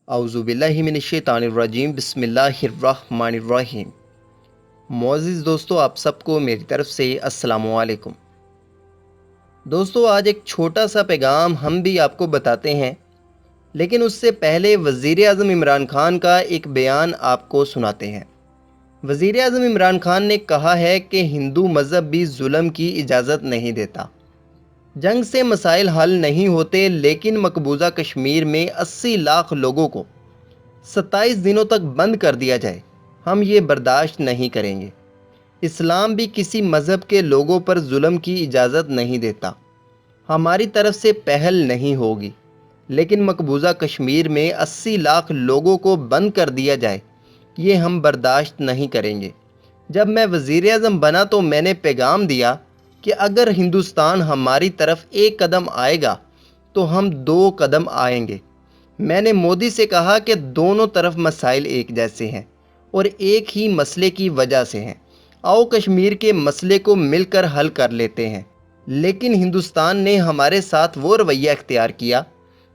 औज़ुबिल्लाहिमिनश्शैतानिर्रजीम बिस्मिल्लाहिर्रहमानिर्रहीम। मुअज़्ज़िज़ दोस्तों, आप सबको मेरी तरफ़ से अस्सलामु अलैकुम। दोस्तों, आज एक छोटा सा पैगाम हम भी आपको बताते हैं, लेकिन उससे पहले वज़ीर आज़म इमरान खान का एक बयान आपको सुनाते हैं। वज़ीर आज़म इमरान खान ने कहा है कि हिंदू मज़हब भी जुल्म की इजाज़त नहीं देता। जंग से मसाइल हल नहीं होते, लेकिन मकबूजा कश्मीर में 80 लाख लोगों को 27 दिनों तक बंद कर दिया जाए, हम ये बर्दाश्त नहीं करेंगे। इस्लाम भी किसी मज़हब के लोगों पर जुल्म की इजाज़त नहीं देता। हमारी तरफ से पहल नहीं होगी, लेकिन मकबूजा कश्मीर में 80 लाख लोगों को बंद कर दिया जाए, ये हम बर्दाश्त नहीं करेंगे। जब मैं वज़ीर आज़म बना तो मैंने पैगाम दिया कि अगर हिंदुस्तान हमारी तरफ एक कदम आएगा तो हम 2 कदम आएंगे। मैंने मोदी से कहा कि दोनों तरफ मसाइल एक जैसे हैं और एक ही मसले की वजह से हैं। आओ कश्मीर के मसले को मिलकर हल कर लेते हैं। लेकिन हिंदुस्तान ने हमारे साथ वो रवैया इख्तियार किया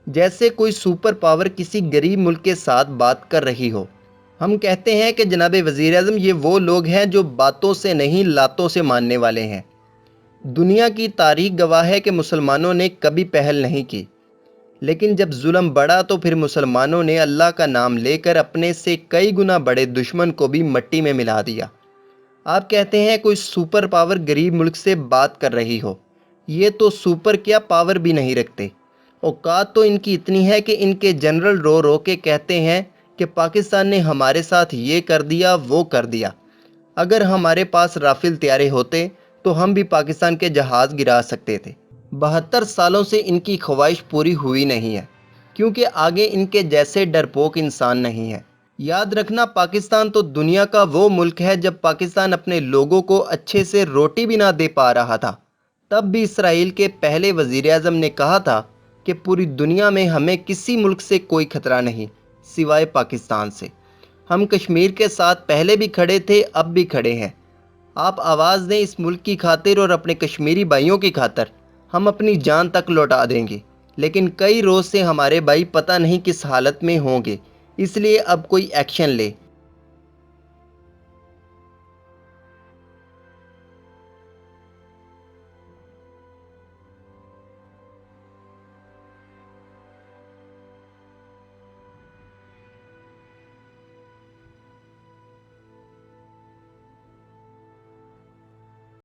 जैसे कोई सुपर पावर किसी गरीब मुल्क के साथ बात कर रही हो। हम कहते हैं कि जनाब वज़ीर आज़म, ये वो लोग हैं जो बातों से नहीं लातों से मानने वाले हैं। दुनिया की तारीख गवाह है कि मुसलमानों ने कभी पहल नहीं की, लेकिन जब जुल्म बढ़ा तो फिर मुसलमानों ने अल्लाह का नाम लेकर अपने से कई गुना बड़े दुश्मन को भी मिट्टी में मिला दिया। आप कहते हैं कोई सुपर पावर गरीब मुल्क से बात कर रही हो, ये तो सुपर क्या पावर भी नहीं रखते। औकात तो इनकी इतनी है कि इनके जनरल रो रो के कहते हैं कि पाकिस्तान ने हमारे साथ ये कर दिया वो कर दिया। अगर हमारे पास राफेल तैयारे होते तो हम भी पाकिस्तान के जहाज़ गिरा सकते थे। 72 सालों से इनकी ख्वाहिश पूरी हुई नहीं है, क्योंकि आगे इनके जैसे डरपोक इंसान नहीं है। याद रखना, पाकिस्तान तो दुनिया का वो मुल्क है, जब पाकिस्तान अपने लोगों को अच्छे से रोटी भी ना दे पा रहा था, तब भी इसराइल के पहले वज़ीर आज़म ने कहा था कि पूरी दुनिया में हमें किसी मुल्क से कोई खतरा नहीं सिवाय पाकिस्तान से। हम कश्मीर के साथ पहले भी खड़े थे, अब भी खड़े हैं। आप आवाज़ दें इस मुल्क की खातिर और अपने कश्मीरी भाइयों की खातिर हम अपनी जान तक लौटा देंगे। लेकिन कई रोज़ से हमारे भाई पता नहीं किस हालत में होंगे, इसलिए अब कोई एक्शन ले।